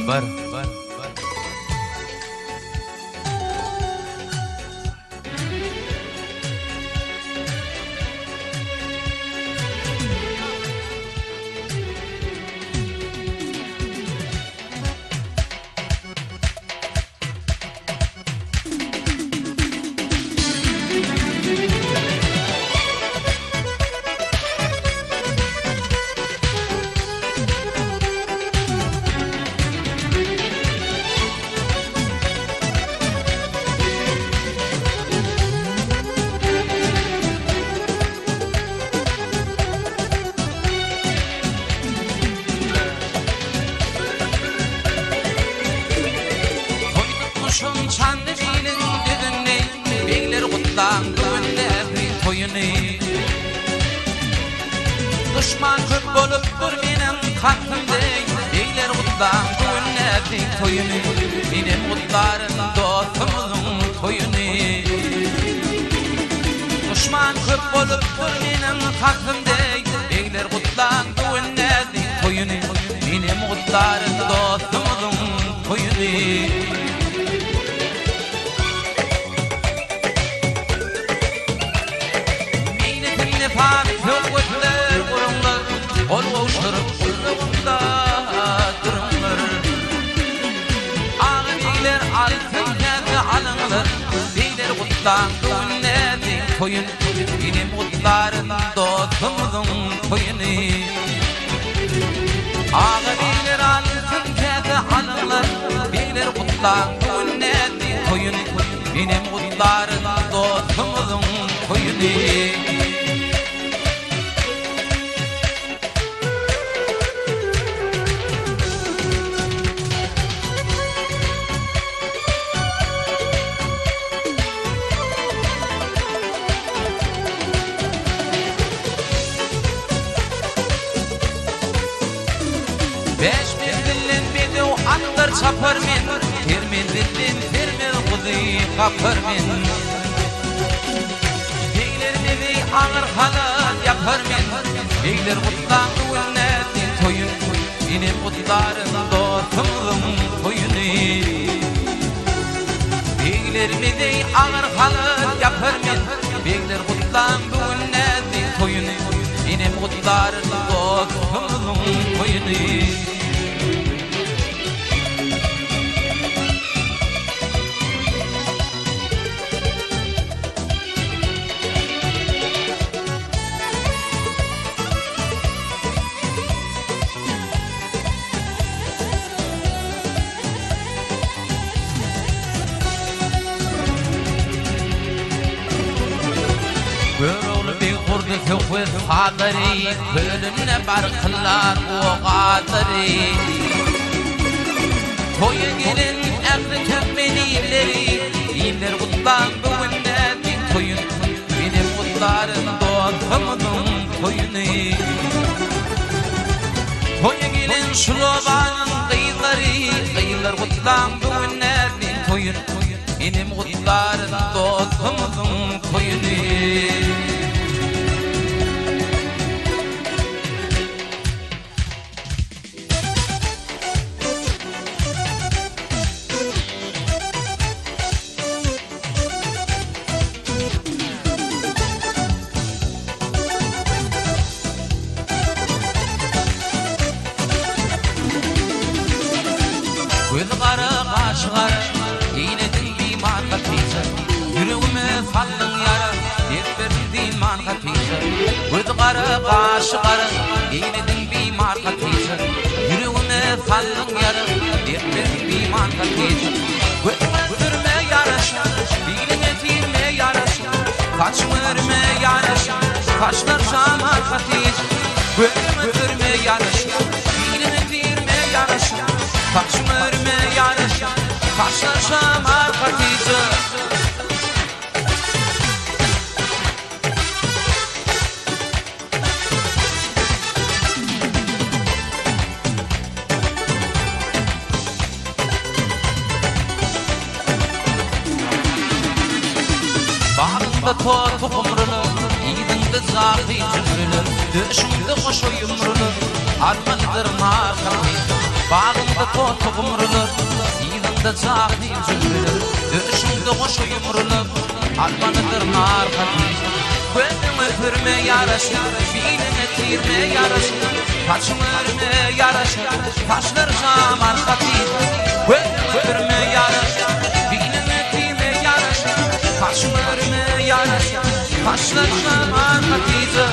bar. Çandı dilin düdünni, beyler kutlan düğünlerdi toyunu. Düşman köp bolup dur benim kalbimde, beyler kutlan düğünlerdi toyunu. Benim kutlarım dostumuzun toyunu. Düşman köp bolup dur benim kalbimde, beyler kutlan düğünlerdi toyunu. Benim kutlarım dostumuzun toyunu. Fabik yok ötler kurumlar, ol koşturup kurumda durumlar. Ağı beyler altın kâfi alınlar, beyler kutlan düğünlerdi toyun. Benim kutların dostumuzun toyunu. Ağı beyler altın kâfi alınlar, beyler kutlan düğünlerdi toyun. Benim kutların dostumuzun toyunu. Beş bin dilin beni o anlar çapar men, termin dilin termin kuzi kapar men. Beyler beni ağır halat yapar men, beyler kutlan düğünlerdi toyun. Benim kutlarım dostumuzun toyunu. Beyler beni ağır halat yapar men, beyler kutlan düğünlerdi toyunu. Benim kutlarım dostumuzun toyunu. Görüğlü bir kurdu köküz hadari, kölünne barkılar o gadari. Toya gelin erdi kökmelileri, iller kutlan düğünlerdi toyun. Benim kutlarım dostumuzun toyunu. Toya gelin şulobanın kıyıları, kıyılar kutlan düğünlerdi toyun. Benim kutlarım dostumuzun toyunu. Göz qara qaş qara, iynedin biman qatıysa. Yüreğime sallın yara, dert verdin man qatıysa. Göz qara qaş qara, iynedin biman qatıysa. Yüreğime sallın yara, dert verdin biman qatıysa. Gözüme sürme yaraşa, dilime tirme yaraşa. Saçımı örme yaraşa, saçlar şamar qatıysa. Gözüme sürme yaraşa, dilime tirme yaraşa. Saçımı örme yaraşa, saçlar şamar qatıysa. Bağrımda totu kumrunu, iyidinde zahı cümrünü. Döşümde koşu yumrunu, armanıdır nar kapıydı. Bağımda kotu kumrulur, yılında cahil zülmülür. Dönüşümde koşu yumrulur, arbanıdır nar katıysa. Gönlümü pürme yaraşır, binime tirme yaraşır. Taçımı örme yaraşır, taşlar şamar katıysa. Gönlümü pürme yaraşır, binime tirme yaraşır. Taçımı örme yaraşır, taşlar şamar katıysa.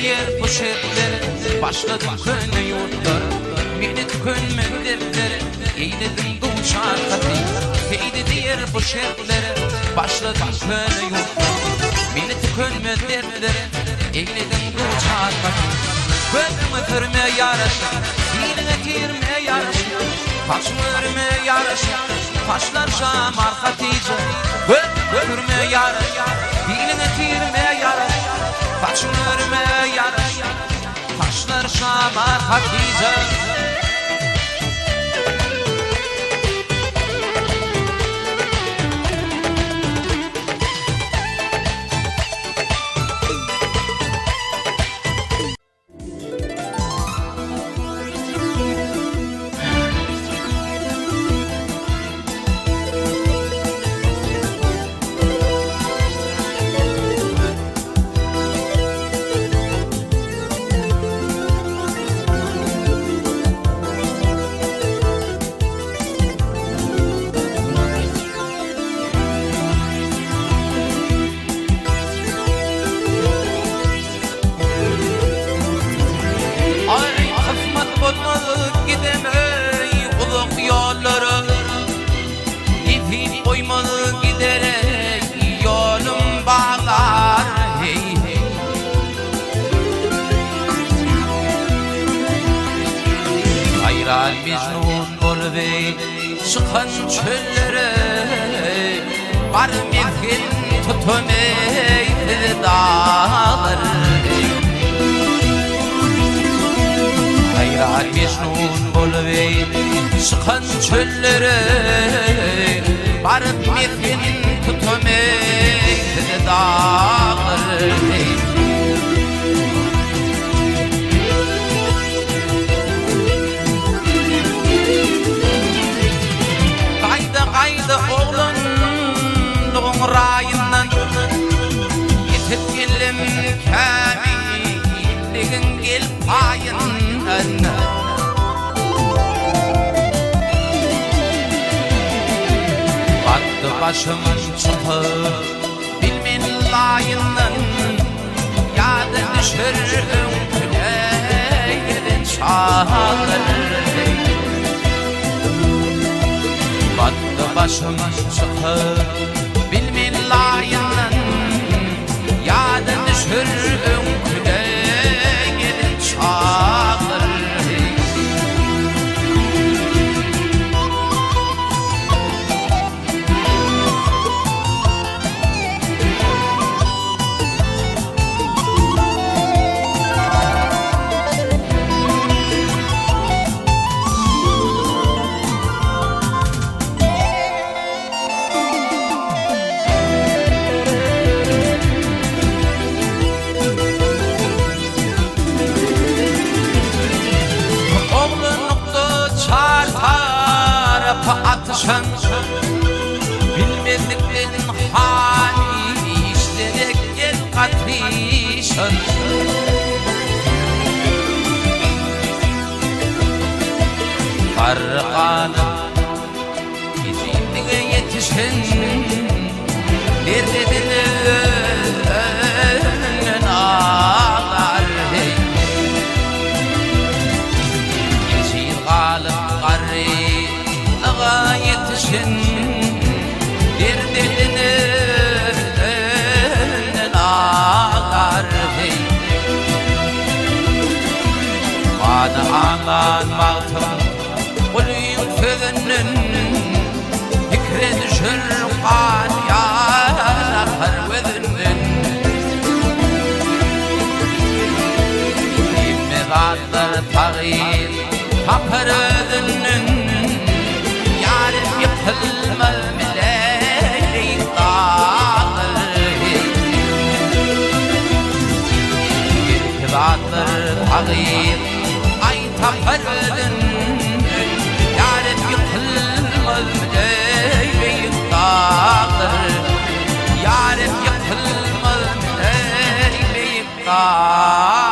Diğer poşetleri başladım köne yurtlara. Beni tükönmek dertleri eyledim doğuşar katıysa. Heydi diğer poşetleri başladım köne yurtlara. Beni tükönmek dertleri eyledim doğuşar katıysa. Gönlümü kırme yaraşır, diline girme yaraşır. Taşımı örme yaraşır, taşlar şamar katıysa. Gönlümü kırme yaraşır, diline girme yaraşır. Taşımı örme yaraşır, taşlar şamar Hatice. Mecnun bolvey çıkan çöllere var mezgin tutameydi dağlar. Hayran mecnun bolvey çıkan çöllere var mezgin tutameydi dağlar. Kaydı oğlun rayından yetip gelim kamilligin gel payından. Battı başım çıkıp bilmin layından. Yadı düşür önküleyin çağlar. Battı başım çıkıp bilmin layından. Yadı düşür önküleyin çağlar. Atışan bilmediklerin hali işlerek gel katışan. Karıkanın izine yetişen derdedini ağlar. Yeşil kalın karı yetişin derdini ağlar. Aman mağtım Kuluyun sözünün Fikre düşür kan Yakar gözünün İmmidatlar tağir Tapır özünün Yarim yıkılmaz Mileylik dağır İrtibatlar tağir Ay tapır özünün Yarim yıkılmaz Mileylik dağır Yarim yıkılmaz Mileylik dağır